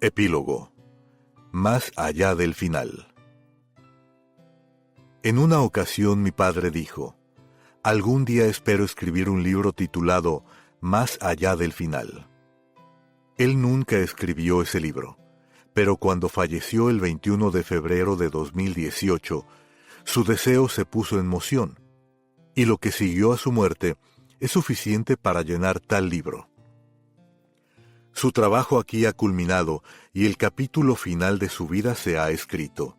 Epílogo. Más allá del final. En una ocasión mi padre dijo: algún día espero escribir un libro titulado Más allá del final. Él nunca escribió ese libro, pero cuando falleció el 21 de febrero de 2018, su deseo se puso en moción, y lo que siguió a su muerte es suficiente para llenar tal libro. Su trabajo aquí ha culminado y el capítulo final de su vida se ha escrito.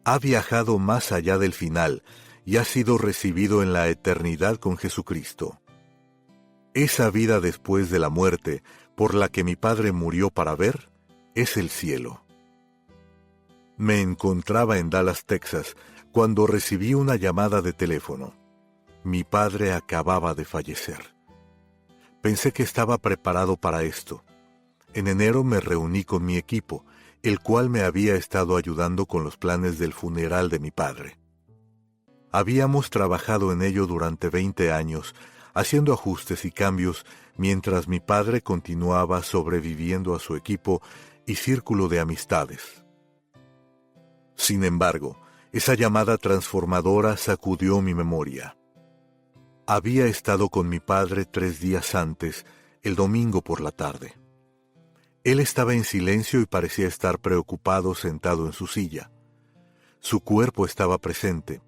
Ha viajado más allá del final y ha sido recibido en la eternidad con Jesucristo. Esa vida después de la muerte, por la que mi padre murió para ver, es el cielo. Me encontraba en Dallas, Texas, cuando recibí una llamada de teléfono. Mi padre acababa de fallecer. Pensé que estaba preparado para esto. En enero me reuní con mi equipo, el cual me había estado ayudando con los planes del funeral de mi padre. Habíamos trabajado en ello durante 20 años, haciendo ajustes y cambios, mientras mi padre continuaba sobreviviendo a su equipo y círculo de amistades. Sin embargo, esa llamada transformadora sacudió mi memoria. Había estado con mi padre 3 días antes, el domingo por la tarde. Él estaba en silencio y parecía estar preocupado sentado en su silla. Su cuerpo estaba presente,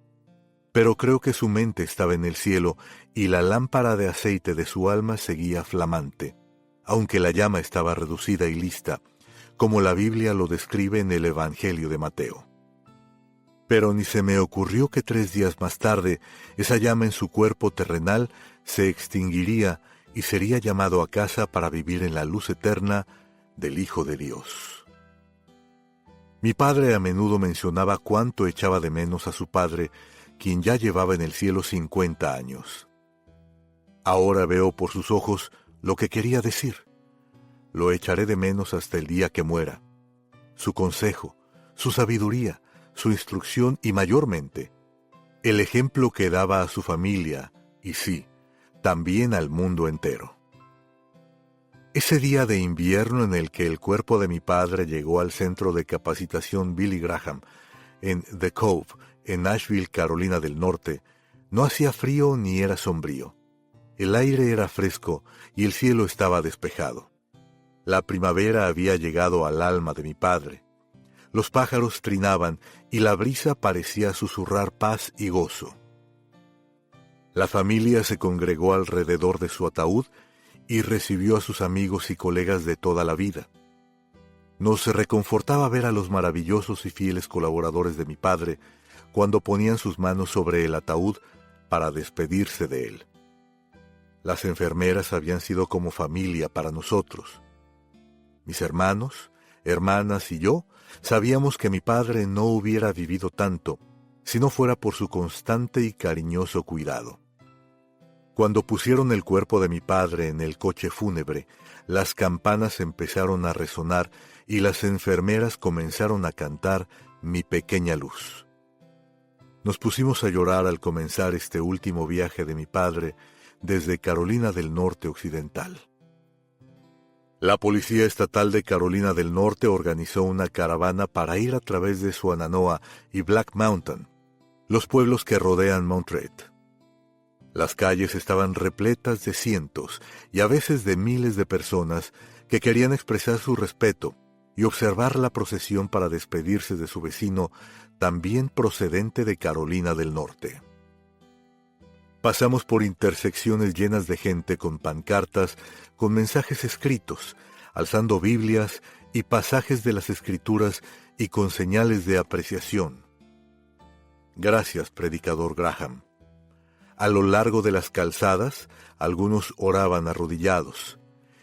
pero creo que su mente estaba en el cielo y la lámpara de aceite de su alma seguía flamante, aunque la llama estaba reducida y lista, como la Biblia lo describe en el Evangelio de Mateo. Pero ni se me ocurrió que 3 días más tarde, esa llama en su cuerpo terrenal se extinguiría y sería llamado a casa para vivir en la luz eterna del Hijo de Dios. Mi padre a menudo mencionaba cuánto echaba de menos a su padre, quien ya llevaba en el cielo 50 años. Ahora veo por sus ojos lo que quería decir. Lo echaré de menos hasta el día que muera. Su consejo, su sabiduría, su instrucción y mayormente, el ejemplo que daba a su familia y sí, también al mundo entero. Ese día de invierno en el que el cuerpo de mi padre llegó al centro de capacitación Billy Graham, en The Cove, en Nashville, Carolina del Norte, no hacía frío ni era sombrío. El aire era fresco y el cielo estaba despejado. La primavera había llegado al alma de mi padre. Los pájaros trinaban y la brisa parecía susurrar paz y gozo. La familia se congregó alrededor de su ataúd y recibió a sus amigos y colegas de toda la vida. Nos reconfortaba ver a los maravillosos y fieles colaboradores de mi padre cuando ponían sus manos sobre el ataúd para despedirse de él. Las enfermeras habían sido como familia para nosotros. Mis hermanos, hermanas y yo sabíamos que mi padre no hubiera vivido tanto si no fuera por su constante y cariñoso cuidado. Cuando pusieron el cuerpo de mi padre en el coche fúnebre, las campanas empezaron a resonar y las enfermeras comenzaron a cantar Mi pequeña luz. Nos pusimos a llorar al comenzar este último viaje de mi padre desde Carolina del Norte occidental. La Policía Estatal de Carolina del Norte organizó una caravana para ir a través de Swannanoa y Black Mountain, los pueblos que rodean Montreat. Las calles estaban repletas de cientos y a veces de miles de personas que querían expresar su respeto y observar la procesión para despedirse de su vecino, también procedente de Carolina del Norte. Pasamos por intersecciones llenas de gente con pancartas, con mensajes escritos, alzando Biblias y pasajes de las Escrituras y con señales de apreciación. Gracias, predicador Graham. A lo largo de las calzadas, algunos oraban arrodillados.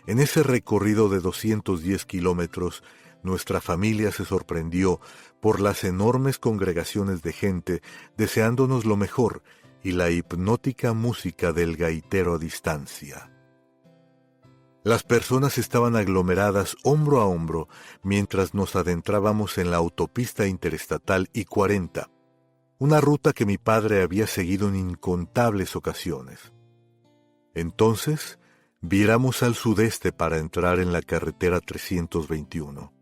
En ese recorrido de 210 kilómetros, nuestra familia se sorprendió por las enormes congregaciones de gente deseándonos lo mejor y la hipnótica música del gaitero a distancia. Las personas estaban aglomeradas hombro a hombro mientras nos adentrábamos en la autopista interestatal I-40, una ruta que mi padre había seguido en incontables ocasiones. Entonces, Viramos al sudeste para entrar en la carretera 321.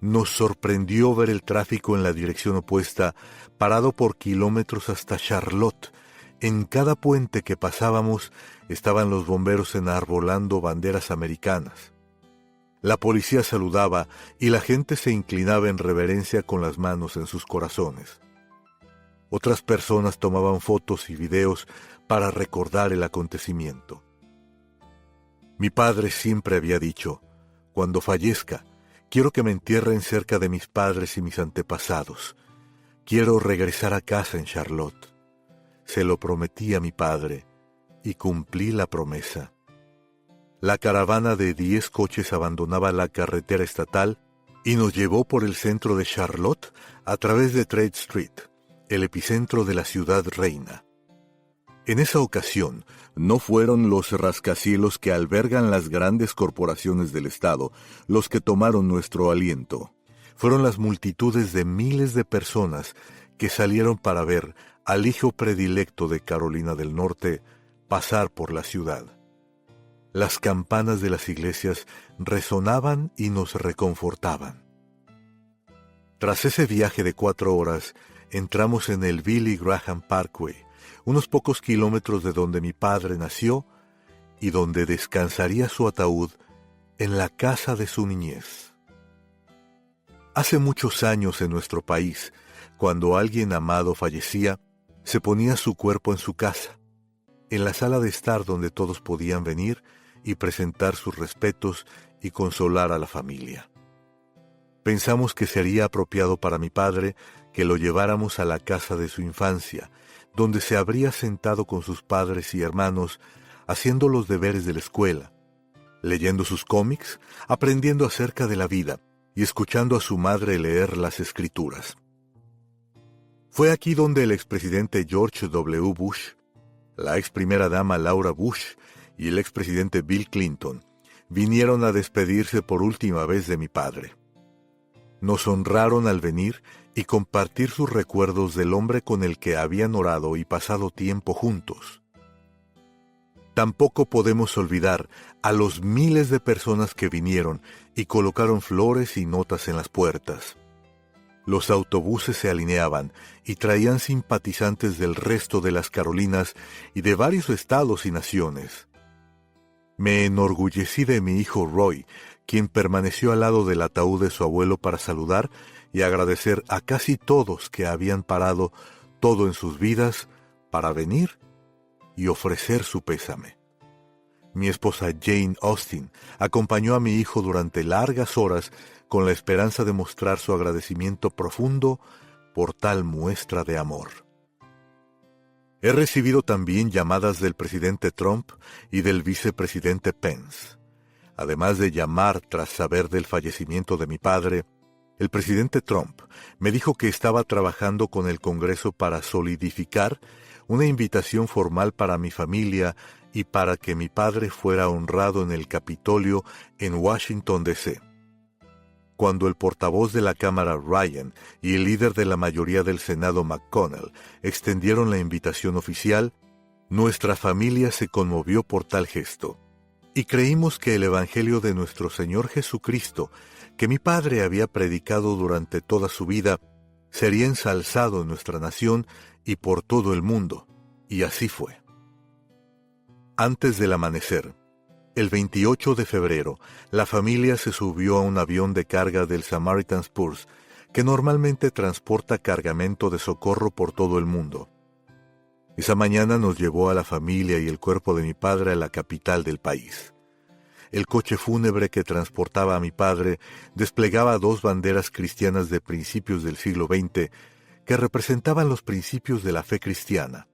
Nos sorprendió ver el tráfico en la dirección opuesta, parado por kilómetros hasta Charlotte. En cada puente que pasábamos estaban los bomberos enarbolando banderas americanas. La policía saludaba y la gente se inclinaba en reverencia con las manos en sus corazones. Otras personas tomaban fotos y videos para recordar el acontecimiento. Mi padre siempre había dicho: cuando fallezca, quiero que me entierren cerca de mis padres y mis antepasados. Quiero regresar a casa en Charlotte. Se lo prometí a mi padre y cumplí la promesa. La caravana de 10 coches abandonaba la carretera estatal y nos llevó por el centro de Charlotte a través de Trade Street, el epicentro de la ciudad reina. En esa ocasión, no fueron los rascacielos que albergan las grandes corporaciones del Estado los que tomaron nuestro aliento. Fueron las multitudes de miles de personas que salieron para ver al hijo predilecto de Carolina del Norte pasar por la ciudad. Las campanas de las iglesias resonaban y nos reconfortaban. Tras ese viaje de 4 horas, entramos en el Billy Graham Parkway, unos pocos kilómetros de donde mi padre nació y donde descansaría su ataúd en la casa de su niñez. Hace muchos años en nuestro país, cuando alguien amado fallecía, se ponía su cuerpo en su casa, en la sala de estar donde todos podían venir y presentar sus respetos y consolar a la familia. Pensamos que sería apropiado para mi padre que lo lleváramos a la casa de su infancia, donde se habría sentado con sus padres y hermanos, haciendo los deberes de la escuela, leyendo sus cómics, aprendiendo acerca de la vida y escuchando a su madre leer las escrituras. Fue aquí donde el expresidente George W. Bush, la ex primera dama Laura Bush y el expresidente Bill Clinton vinieron a despedirse por última vez de mi padre. Nos honraron al venir y compartir sus recuerdos del hombre con el que habían orado y pasado tiempo juntos. Tampoco podemos olvidar a los miles de personas que vinieron y colocaron flores y notas en las puertas. Los autobuses se alineaban y traían simpatizantes del resto de las Carolinas y de varios estados y naciones. Me enorgullecí de mi hijo Roy, quien permaneció al lado del ataúd de su abuelo para saludar y agradecer a casi todos que habían parado todo en sus vidas para venir y ofrecer su pésame. Mi esposa Jane Austen acompañó a mi hijo durante largas horas con la esperanza de mostrar su agradecimiento profundo por tal muestra de amor. He recibido también llamadas del presidente Trump y del vicepresidente Pence. Además de llamar tras saber del fallecimiento de mi padre, el presidente Trump me dijo que estaba trabajando con el Congreso para solidificar una invitación formal para mi familia y para que mi padre fuera honrado en el Capitolio en Washington, D.C. Cuando el portavoz de la Cámara Ryan y el líder de la mayoría del Senado McConnell extendieron la invitación oficial, nuestra familia se conmovió por tal gesto, y creímos que el Evangelio de nuestro Señor Jesucristo, que mi padre había predicado durante toda su vida, sería ensalzado en nuestra nación y por todo el mundo, y así fue. Antes del amanecer, el 28 de febrero, la familia se subió a un avión de carga del Samaritan's Purse, que normalmente transporta cargamento de socorro por todo el mundo. Esa mañana nos llevó a la familia y el cuerpo de mi padre a la capital del país. El coche fúnebre que transportaba a mi padre desplegaba 2 banderas cristianas de principios del siglo XX que representaban los principios de la fe cristiana.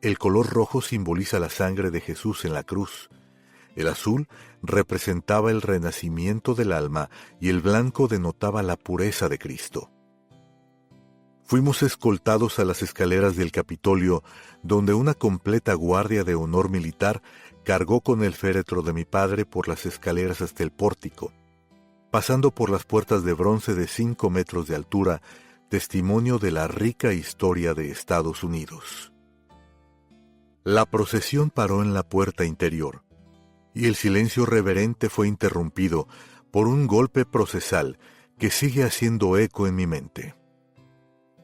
El color rojo simboliza la sangre de Jesús en la cruz. El azul representaba el renacimiento del alma y el blanco denotaba la pureza de Cristo. Fuimos escoltados a las escaleras del Capitolio, donde una completa guardia de honor militar cargó con el féretro de mi padre por las escaleras hasta el pórtico, pasando por las puertas de bronce de 5 metros de altura, testimonio de la rica historia de Estados Unidos. La procesión paró en la puerta interior. y el silencio reverente fue interrumpido por un golpe procesal que sigue haciendo eco en mi mente.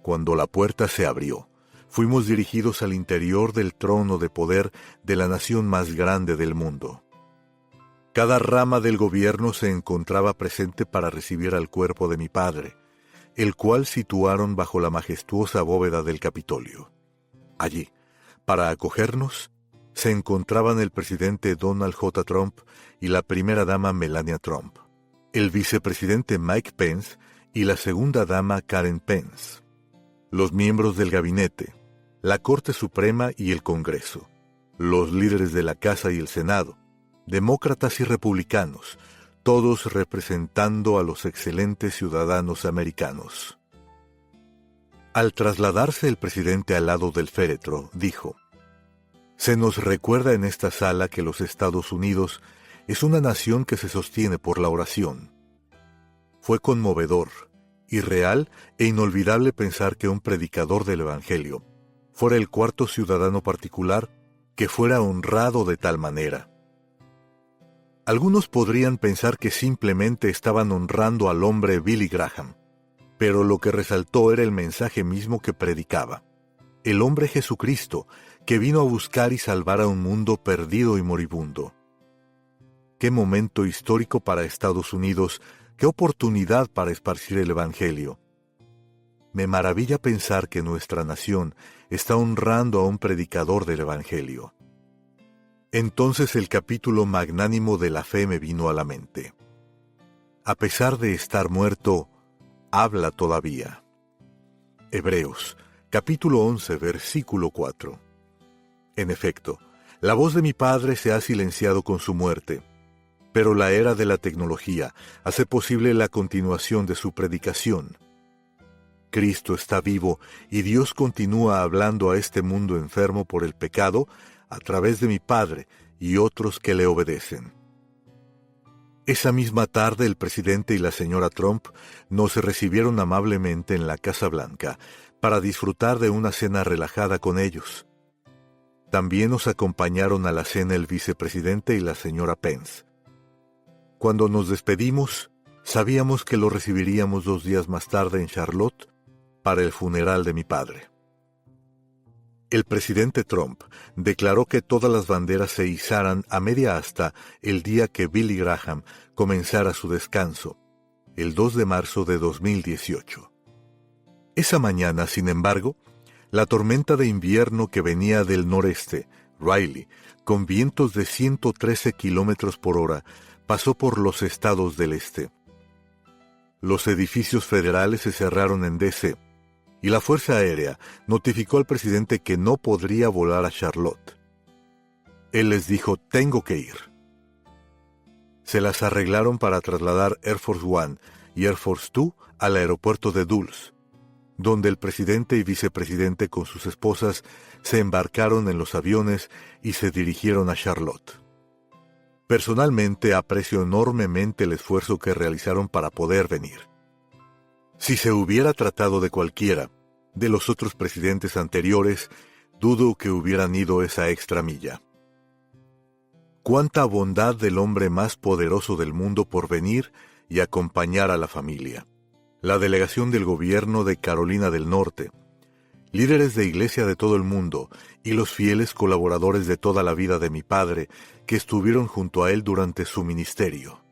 Cuando la puerta se abrió, fuimos dirigidos al interior del trono de poder de la nación más grande del mundo. Cada rama del gobierno se encontraba presente para recibir al cuerpo de mi padre, el cual situaron bajo la majestuosa bóveda del Capitolio. Allí, para acogernos, se encontraban el presidente Donald J. Trump y la primera dama Melania Trump, el vicepresidente Mike Pence y la segunda dama Karen Pence, los miembros del gabinete, la Corte Suprema y el Congreso, los líderes de la Casa y el Senado, demócratas y republicanos, todos representando a los excelentes ciudadanos americanos. Al trasladarse el presidente al lado del féretro, dijo: «Se nos recuerda en esta sala que los Estados Unidos es una nación que se sostiene por la oración». Fue conmovedor, irreal e inolvidable pensar que un predicador del Evangelio fuera el cuarto ciudadano particular que fuera honrado de tal manera. Algunos podrían pensar que simplemente estaban honrando al hombre Billy Graham, pero lo que resaltó era el mensaje mismo que predicaba. El hombre Jesucristo, que vino a buscar y salvar a un mundo perdido y moribundo. Qué momento histórico para Estados Unidos, qué oportunidad para esparcir el Evangelio. Me maravilla pensar que nuestra nación está honrando a un predicador del Evangelio. Entonces el capítulo magnánimo de la fe me vino a la mente. A pesar de estar muerto, habla todavía. Hebreos, capítulo 11, versículo 4. En efecto, la voz de mi padre se ha silenciado con su muerte, pero la era de la tecnología hace posible la continuación de su predicación. Cristo está vivo y Dios continúa hablando a este mundo enfermo por el pecado a través de mi padre y otros que le obedecen. Esa misma tarde el presidente y la señora Trump nos recibieron amablemente en la Casa Blanca para disfrutar de una cena relajada con ellos. También nos acompañaron a la cena el vicepresidente y la señora Pence. Cuando nos despedimos, sabíamos que lo recibiríamos 2 días más tarde en Charlotte para el funeral de mi padre. El presidente Trump declaró que todas las banderas se izaran a media asta el día que Billy Graham comenzara su descanso, el 2 de marzo de 2018. Esa mañana, sin embargo, la tormenta de invierno que venía del noreste, Riley, con vientos de 113 kilómetros por hora, pasó por los estados del este. Los edificios federales se cerraron en D.C., y la Fuerza Aérea notificó al presidente que no podría volar a Charlotte. Él les dijo: «Tengo que ir». Se las arreglaron para trasladar Air Force One y Air Force Two al aeropuerto de Dulles, donde el presidente y vicepresidente con sus esposas se embarcaron en los aviones y se dirigieron a Charlotte. Personalmente aprecio enormemente el esfuerzo que realizaron para poder venir. Si se hubiera tratado de cualquiera de los otros presidentes anteriores, dudo que hubieran ido esa extra milla. Cuánta bondad del hombre más poderoso del mundo por venir y acompañar a la familia. La delegación del gobierno de Carolina del Norte, líderes de iglesia de todo el mundo y los fieles colaboradores de toda la vida de mi padre que estuvieron junto a él durante su ministerio.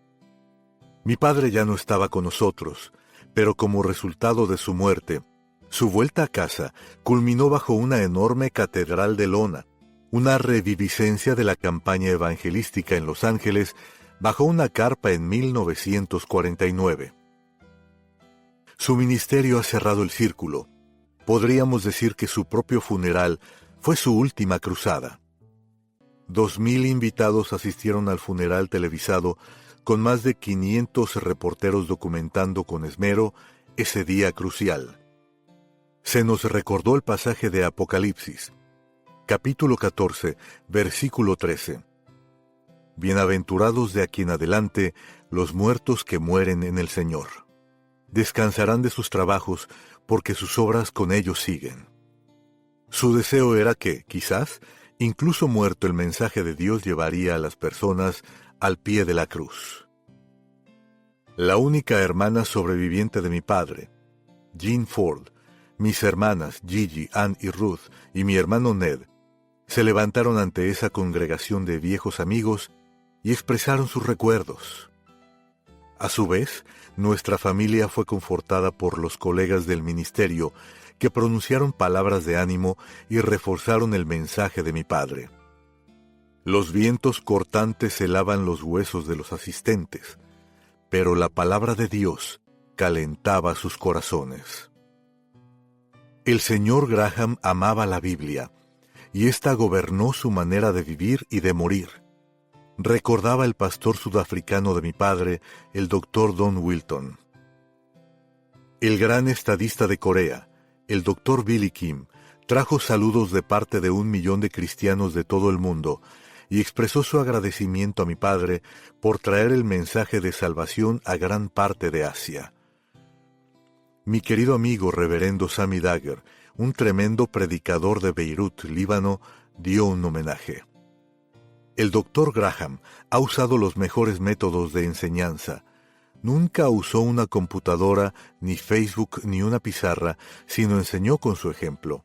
Mi padre ya no estaba con nosotros, pero como resultado de su muerte, su vuelta a casa culminó bajo una enorme catedral de lona, una reviviscencia de la campaña evangelística en Los Ángeles bajo una carpa en 1949. Su ministerio ha cerrado el círculo. Podríamos decir que su propio funeral fue su última cruzada. 2,000 invitados asistieron al funeral televisado con más de 500 reporteros documentando con esmero ese día crucial. Se nos recordó el pasaje de Apocalipsis, capítulo 14, versículo 13. Bienaventurados de aquí en adelante los muertos que mueren en el Señor. Descansarán de sus trabajos, porque sus obras con ellos siguen. Su deseo era que, quizás, Incluso muerto, el mensaje de Dios llevaría a las personas al pie de la cruz. La única hermana sobreviviente de mi padre, Jean Ford, mis hermanas Gigi, Ann y Ruth, y mi hermano Ned, se levantaron ante esa congregación de viejos amigos y expresaron sus recuerdos. A su vez, nuestra familia fue confortada por los colegas del ministerio que pronunciaron palabras de ánimo y reforzaron el mensaje de mi padre. Los vientos cortantes helaban los huesos de los asistentes, pero la palabra de Dios calentaba sus corazones. El señor Graham amaba la Biblia, y ésta gobernó su manera de vivir y de morir. Recordaba el pastor sudafricano de mi padre, el Dr. Don Wilton. El gran estadista de Corea, el Dr. Billy Kim, trajo saludos de parte de 1 millón de cristianos de todo el mundo y expresó su agradecimiento a mi padre por traer el mensaje de salvación a gran parte de Asia. Mi querido amigo reverendo Sammy Daguerre, un tremendo predicador de Beirut, Líbano, dio un homenaje. El Dr. Graham ha usado los mejores métodos de enseñanza. Nunca usó una computadora, ni Facebook, ni una pizarra, sino enseñó con su ejemplo.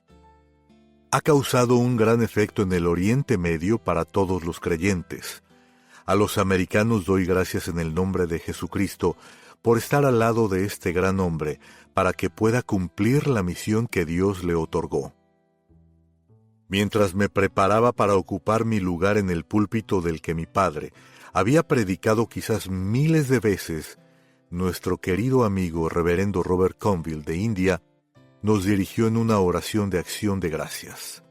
Ha causado un gran efecto en el Oriente Medio para todos los creyentes. A los americanos doy gracias en el nombre de Jesucristo por estar al lado de este gran hombre, para que pueda cumplir la misión que Dios le otorgó. Mientras me preparaba para ocupar mi lugar en el púlpito del que mi padre había predicado quizás miles de veces, nuestro querido amigo reverendo Robert Conville de India nos dirigió en una oración de acción de gracias.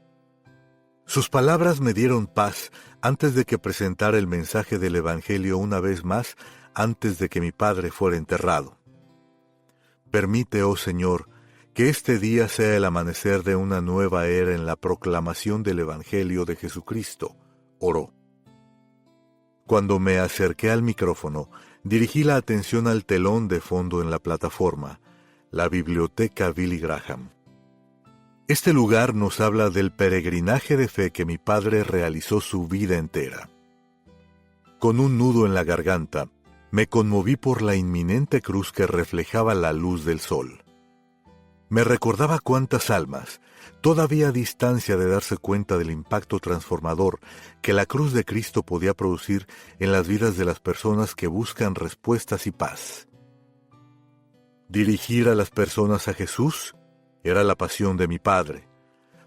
Sus palabras me dieron paz antes de que presentara el mensaje del Evangelio una vez más, antes de que mi padre fuera enterrado. Permite, oh Señor, que este día sea el amanecer de una nueva era en la proclamación del Evangelio de Jesucristo, oró. Cuando me acerqué al micrófono, dirigí la atención al telón de fondo en la plataforma, la Biblioteca Billy Graham. Este lugar nos habla del peregrinaje de fe que mi padre realizó su vida entera. Con un nudo en la garganta, me conmoví por la inminente cruz que reflejaba la luz del sol. Me recordaba cuántas almas, todavía a distancia de darse cuenta del impacto transformador que la cruz de Cristo podía producir en las vidas de las personas que buscan respuestas y paz. Dirigir a las personas a Jesús era la pasión de mi padre.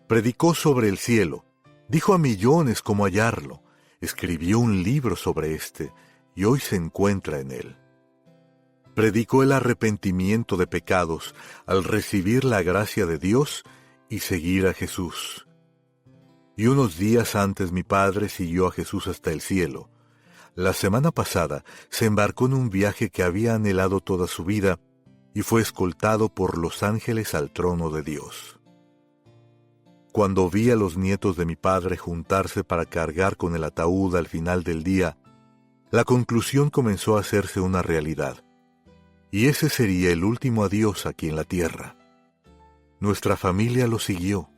Predicó sobre el cielo, dijo a millones cómo hallarlo, escribió un libro sobre este y hoy se encuentra en él. Predicó el arrepentimiento de pecados al recibir la gracia de Dios y seguir a Jesús. Y unos días antes mi padre siguió a Jesús hasta el cielo. La semana pasada se embarcó en un viaje que había anhelado toda su vida y fue escoltado por los ángeles al trono de Dios. Cuando vi a los nietos de mi padre juntarse para cargar con el ataúd al final del día, la conclusión comenzó a hacerse una realidad. Y ese sería el último adiós aquí en la tierra. Nuestra familia lo siguió.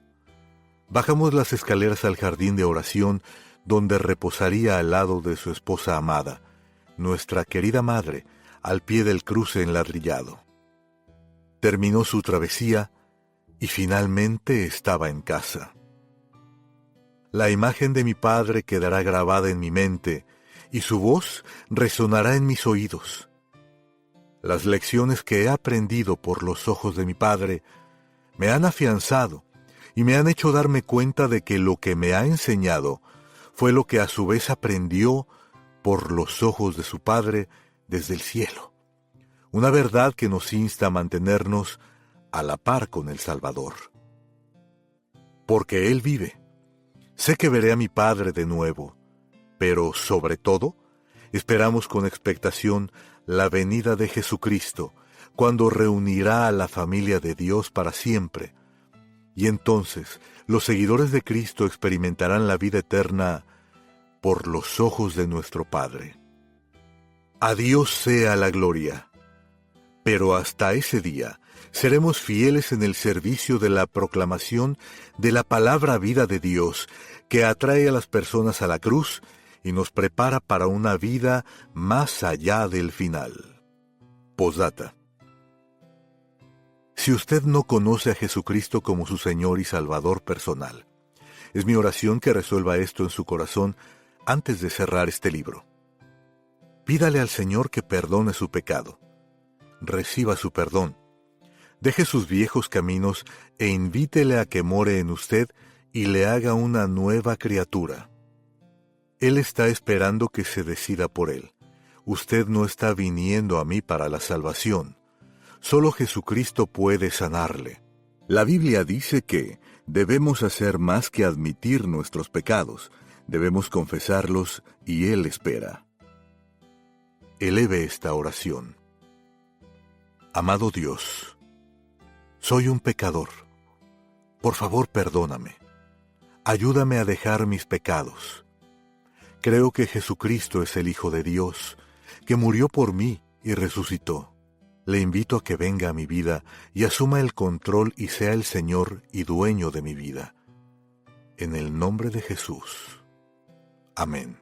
Bajamos las escaleras al jardín de oración, donde reposaría al lado de su esposa amada, nuestra querida madre, al pie del cruce enladrillado. Terminó su travesía y finalmente estaba en casa. La imagen de mi padre quedará grabada en mi mente y su voz resonará en mis oídos. Las lecciones que he aprendido por los ojos de mi padre me han afianzado y me han hecho darme cuenta de que lo que me ha enseñado fue lo que a su vez aprendió por los ojos de su padre desde el cielo. Una verdad que nos insta a mantenernos a la par con el Salvador. Porque Él vive. Sé que veré a mi padre de nuevo, pero sobre todo, esperamos con expectación la venida de Jesucristo, cuando reunirá a la familia de Dios para siempre. Y entonces los seguidores de Cristo experimentarán la vida eterna por los ojos de nuestro Padre. A Dios sea la gloria. Pero hasta ese día, Seremos fieles en el servicio de la proclamación de la palabra vida de Dios, que atrae a las personas a la cruz y nos prepara para una vida más allá del final. Postdata. Si usted no conoce a Jesucristo como su Señor y Salvador personal, es mi oración que resuelva esto en su corazón antes de cerrar este libro. Pídale al Señor que perdone su pecado. Reciba su perdón. Deje sus viejos caminos e invítele a que more en usted y le haga una nueva criatura. Él está esperando que se decida por él. Usted no está viniendo a mí para la salvación. Solo Jesucristo puede sanarle. La Biblia dice que debemos hacer más que admitir nuestros pecados. Debemos confesarlos y Él espera. Eleve esta oración. Amado Dios, soy un pecador. Por favor, perdóname. Ayúdame a dejar mis pecados. Creo que Jesucristo es el Hijo de Dios, que murió por mí y resucitó. Le invito a que venga a mi vida y asuma el control y sea el Señor y dueño de mi vida. En el nombre de Jesús. Amén.